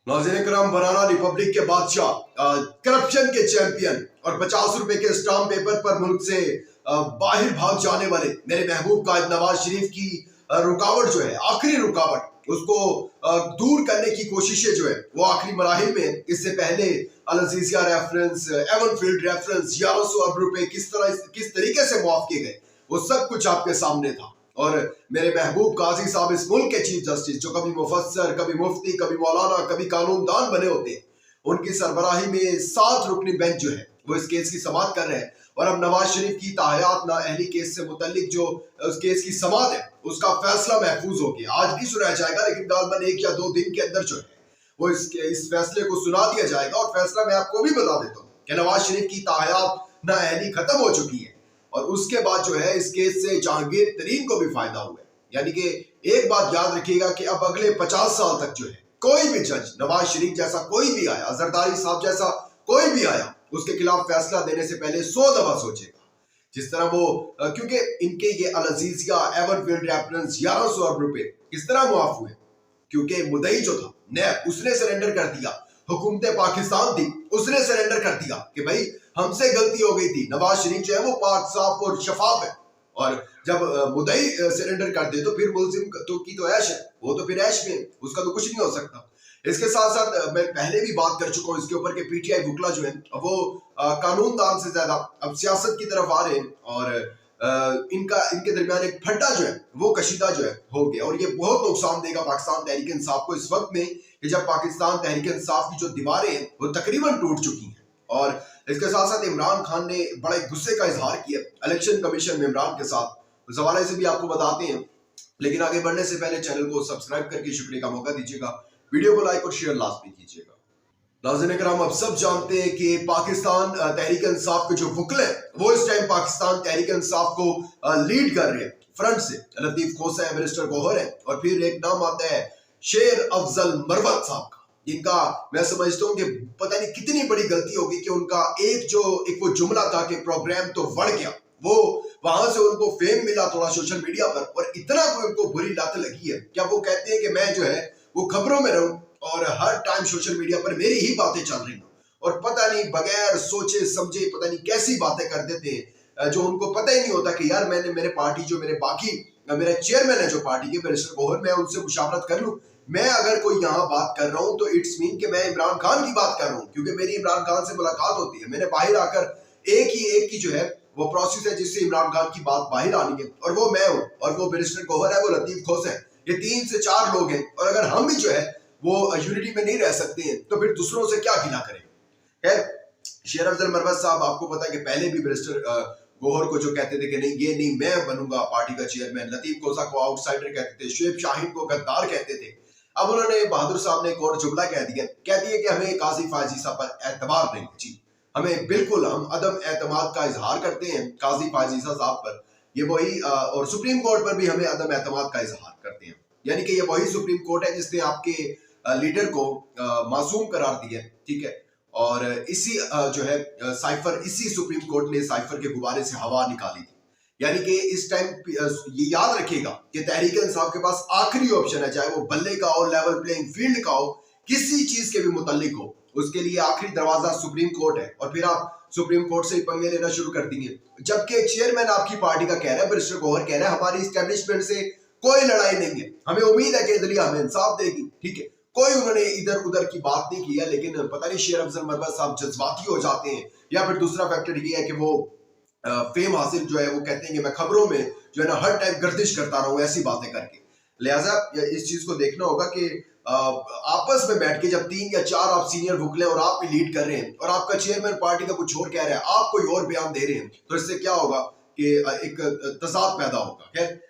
नाज़रीन करम, बनाना रिपब्लिक के बादशाह, करप्शन के चैंपियन और 50 रुपए के स्टाम्प पेपर पर मुल्क से बाहर भाग जाने वाले मेरे महबूब कायद नवाज शरीफ की रुकावट जो है, आखिरी रुकावट, उसको दूर करने की कोशिशें जो है वो आखिरी मराहिल में। इससे पहले अल अजीजिया रेफरेंस, एवन फील्ड रेफरेंस, 1100 अरब रुपए किस तरीके से मुआफ किए गए, वो सब कुछ आपके सामने था। और मेरे महबूब काजी साहब, इस मुल्क के चीफ जस्टिस, जो कभी मुफस्सर, कभी मुफ्ती, कभी मौलाना, कभी कानूनदान बने होते हैं, उनकी सरबराही में 7 रुकनी बेंच जो है वो इस केस की समाअत कर रहे हैं। और अब नवाज शरीफ की ताहयात नाअहली केस से मुतल्लिक जो उस केस की समाअत है, उसका फैसला महफूज हो गया। आज नहीं सुनाया जाएगा, लेकिन गालबन 1 या 2 दिन के अंदर जो है वो इस फैसले को सुना दिया जाएगा। और फैसला मैं आपको भी बता देता हूँ कि नवाज शरीफ की ताहयात नाअहली खत्म हो चुकी है। और उसके बाद जो है इस केस से जहांगीर तरीन को भी फायदा हुआ है। यानी कि एक बात याद रखिएगा कि अब अगले 50 साल तक जो है कोई भी जज, नवाज शरीफ जैसा कोई भी आया, जरदारी साहब जैसा कोई भी आया, उसके खिलाफ फैसला देने से पहले 100 दफा सोचेगा। जिस तरह वो क्योंकि इनके ये अल अजीजिया, एवन फील्ड रेफरेंस, 1100 अरब रुपए किस तरह मुआफ हुए, क्योंकि मुदई जो था नैब, उसने सरेंडर कर दिया। हुकूमत पाकिस्तान थी, उसने सरेंडर कर दिया कि भाई हमसे गलती हो गई थी। नवाज शरीफ जो है वो पाक, साफ और शफाफ है। और जब मुदई सरेंडर कर दे तो फिर मुलजिम तो ऐश है, वो तो फिर ऐश में, उसका तो कुछ नहीं हो सकता। इसके साथ साथ मैं पहले भी बात कर चुका हूँ इसके ऊपर कि पीटीआई बुकला जो है वो कानूनदान से ज्यादा अब सियासत की तरफ आ रहे हैं। और इनके दरमियान एक फड्डा जो है वो कशीदा जो है हो गया। और ये बहुत नुकसान देगा पाकिस्तान तहरीक इंसाफ को इस वक्त में कि जब पाकिस्तान तहरीक इंसाफ की जो दीवारें हैं वो तकरीबन टूट चुकी हैं। और इसके साथ साथ इमरान खान ने बड़े गुस्से का इजहार किया इलेक्शन कमीशन में इमरान के साथ, उस हवाले से भी आपको बताते हैं। लेकिन आगे बढ़ने से पहले चैनल को सब्सक्राइब करके शुक्रिया का मौका दीजिएगा, वीडियो को लाइक और शेयर लाजमी कीजिएगा। नाज़रीन करम, अब सब जानते हैं कि पाकिस्तान तहरीक इंसाफ के जो वुकले वो इस टाइम पाकिस्तान तहरीक इंसाफ को लीड कर रहे हैं। फ्रंट से लतीफ खोसा है, मिनिस्टर गौहर है, और फिर एक नाम आता है शेर अफजल मरवत साहब का, जिनका मैं समझता हूँ कि पता नहीं कितनी बड़ी गलती होगी कि उनका एक वो जुमला था कि प्रोग्राम तो बढ़ गया, वो वहां से उनको फेम मिला थोड़ा सोशल मीडिया पर, और इतना कोई उनको बुरी लत लगी है क्या वो कहते हैं कि मैं जो है वो खबरों में रहूं और हर टाइम सोशल मीडिया पर मेरी ही बातें चल रही हो, और पता नहीं बगैर सोचे समझे पता नहीं कैसी बातें कर देते हैं, जो उनको पता ही नहीं होता कि यार मैंने मेरे पार्टी जो मेरा चेयरमैन है जो पार्टी के, मिनिस्टर गौहर, मैं उनसे मुशावरत कर लूं। मैं अगर कोई यहाँ बात कर रहा हूँ तो इट्स मीन कि मैं इमरान खान की बात कर रहा हूँ, क्योंकि मेरी इमरान खान से मुलाकात होती है। मैंने बाहर आकर एक की जो है वो प्रोसेस है जिससे इमरान खान की बात बाहर आनी है, और वो मैं हूँ, और वो मिनिस्टर गौहर है, वो लतीफ खोस है। ये 3 से 4 लोग हैं, और अगर हम भी जो है वो यूनिटी में नहीं रह सकते हैं तो फिर दूसरों से क्या गिला करेंगे। खैर, शेर अफजल मरवत साहब, आपको पता है कि पहले भी मिनिस्टर गौहर को जो कहते थे कि नहीं ये नहीं मैं बनूंगा पार्टी का चेयरमैन, लतीफ खोसा को आउटसाइडर कहते थे, शुएब शाहीन को गद्दार कहते थे। अब उन्होंने, बहादुर साहब ने एक और जुमला कह दिया कि हमें काजी फायजी साहब पर एतबार नहीं जी, हमें बिल्कुल, हम अदम एतमाद का इजहार करते हैं काजी फायजी साहब पर, ये वही, और सुप्रीम कोर्ट पर भी हमें अदम एतमाद का इजहार करते हैं। यानी कि ये वही सुप्रीम कोर्ट है जिसने आपके लीडर को मासूम करार दिया, ठीक है। और इसी जो है साइफर, इसी सुप्रीम कोर्ट ने साइफर के गुब्बारे से हवा निकाली थी। यानी कि इस टाइम ये याद रखिएगा कि तहरीक इंसाफ के पास आखिरी ऑप्शन है, चाहे वो बल्ले का हो, लेवल प्लेइंग फील्ड का हो, किसी चीज के भी मुतल्लिक हो, उसके लिए आखिरी दरवाजा सुप्रीम कोर्ट है। और फिर आप सुप्रीम कोर्ट से ही पंगे लेना शुरू कर देंगे, जबकि चेयरमैन आपकी पार्टी का कह रहा है, मिनिस्टर गौहर कह रहा है हमारी इस्टेब्लिशमेंट से कोई लड़ाई नहीं है, हमें उम्मीद है कि इदलिया हमें इंसाफ देगी, ठीक है। कोई उन्होंने इधर उधर की बात नहीं की है। लेकिन पता नहीं शेर अफजल मरवत साहब जज्बाती हो जाते हैं, या फिर दूसरा फैक्टर ये है कि वो फेम हासिल जो है वो कहते हैं कि मैं खबरों में जो है ना हर टाइम गर्दिश करता रहूं ऐसी बातें करके। लिहाजा इस चीज को देखना होगा कि आपस में बैठ के जब 3 या 4 आप सीनियर वुकले और आप भी लीड कर रहे हैं, और आपका चेयरमैन पार्टी का कुछ और कह रहा है, आप कोई और बयान दे रहे हैं, तो इससे क्या होगा कि एक तजाद पैदा होगा। खैर,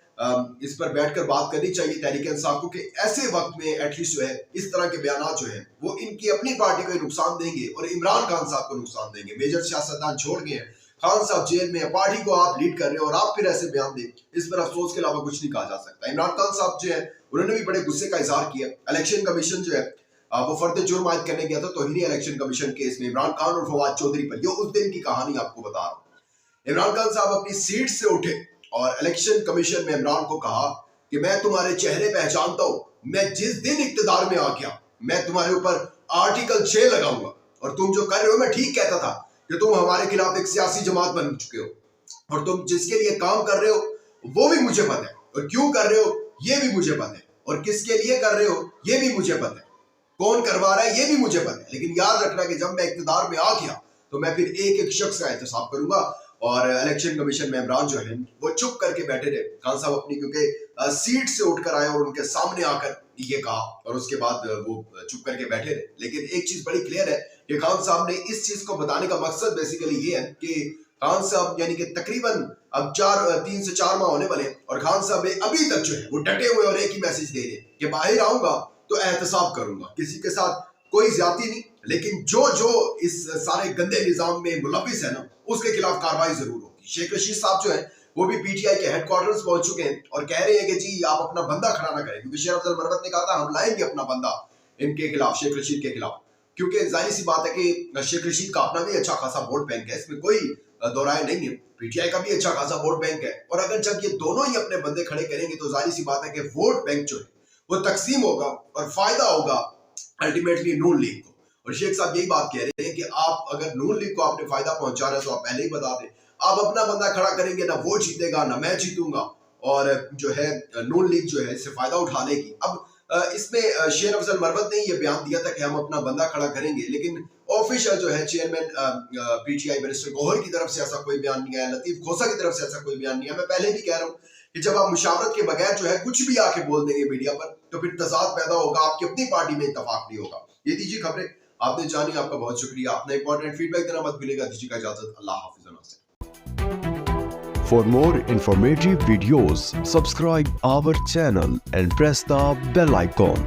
इस पर बैठकर बात करनी चाहिए तहरीक इंसाफ को कि ऐसे वक्त में एटलीस्ट जो है इस तरह के बयान जो है वो इनकी अपनी पार्टी को नुकसान देंगे और इमरान खान साहब को नुकसान देंगे। मेजर सियासतदान छोड़ गए हैं, खान साहब जेल में है, पार्टी को आप लीड कर रहे हैं और आप फिर ऐसे बयान दें, इस पर अफसोस के अलावा कुछ नहीं कहा जा सकता। इमरान खान साहब जो है उन्होंने भी बड़े गुस्से का इजहार किया। इलेक्शन कमीशन जो है वो फर्द जुर्म आयद करने गया था तौहीनी इलेक्शन कमीशन केस में इमरान खान और फवाद चौधरी पर। ये उस दिन की कहानी आपको बता रहा हूँ। इमरान खान साहब अपनी सीट से उठे और इलेक्शन कमीशन में इमरान को कहा कि मैं तुम्हारे चेहरे पहचानता हूं, मैं जिस दिन इक्तदार में आ गया मैं तुम्हारे ऊपर आर्टिकल 6 लगाऊंगा। और तुम जो कर रहे हो, मैं ठीक कहता था कि तुम हमारे खिलाफ एक सियासी जमात बन चुके हो और तुम जिसके लिए काम कर रहे हो वो भी मुझे पता है, और क्यों कर रहे हो ये भी मुझे पता है, और किसके लिए कर रहे हो ये भी मुझे पता है, कौन करवा रहा है ये भी मुझे पता है। लेकिन याद रखना कि जब मैं इक्तिदार में आ गया तो मैं फिर एक एक शख्स का एहतसाब करूंगा। और इलेक्शन कमिशन में इमरान जो है वो चुप करके बैठे रहे। खान साहब अपनी क्योंकि सीट से उठकर आए और उनके सामने आकर ये कहा और उसके बाद वो चुप करके बैठे रहे। लेकिन एक चीज बड़ी क्लियर है कि खान साहब ने इस चीज को बताने का मकसद बेसिकली ये है कि खान साहब यानी कि तकरीबन अब 3 से 4 माह होने वाले और खान साहब अभी तक जो है वो डटे हुए और एक ही मैसेज दे रहे कि बाहर आऊंगा तो एहतसाब करूंगा, किसी के साथ कोई ज्यादती नहीं, लेकिन जो इस सारे गंदे निजाम में मुलविस है ना उसके खिलाफ कार्रवाई जरूर होगी। शेख रशीद साहब जो है वो भी पीटीआई के हेडक्वार्टर्स पहुंच चुके हैं और कह रहे हैं कि जी आप अपना बंदा खड़ा ना करें, क्योंकि शेर अफजल मरवत ने कहा था हम लाएंगे अपना बंदा इनके खिलाफ, शेख रशीद के खिलाफ। क्योंकि जाहिर सी बात है कि शेख रशीद का अपना भी अच्छा खासा वोट बैंक है, इसमें कोई दो राय नहीं है, पीटीआई का भी अच्छा खासा वोट बैंक है। और अगर जब ये दोनों ही अपने बंदे खड़े करेंगे तो जाहिर सी बात है कि वोट बैंक जो है वो तकसीम होगा और फायदा होगा अल्टीमेटली नून लीग को। और शेख साहब यही बात कह रहे हैं कि आप अगर नून लीग को आपने फायदा पहुंचा रहे तो आप पहले ही बता दें, आप अपना बंदा खड़ा करेंगे ना वो जीतेगा ना मैं जीतूंगा, और जो है नून लीग जो है इससे फायदा उठा लेगी। अब इसमें शेर अफजल मरवत ने ये बयान दिया था कि हम अपना बंदा खड़ा करेंगे, लेकिन ऑफिशियल जो है चेयरमैन पीटीआई बैरिस्टर गौहर की तरफ से ऐसा कोई बयान नहीं आया, लतीफ खोसा की तरफ से ऐसा कोई बयान नहीं है। मैं पहले भी कह रहा हूँ कि जब आप मुशावरत के बगैर जो है कुछ भी आके बोल देंगे मीडिया पर तो फिर तजाद पैदा होगा, आपकी अपनी पार्टी में इत्तेफाक नहीं होगा। ये दीजिए खबरें आपने जानी, आपका बहुत शुक्रिया। अपना इंपॉर्टेंट फीडबैक देना मत भूलिएगा। दीजिए का इजाजत, अल्लाह हाफिज़। For more informative videos, subscribe our channel and press the bell icon.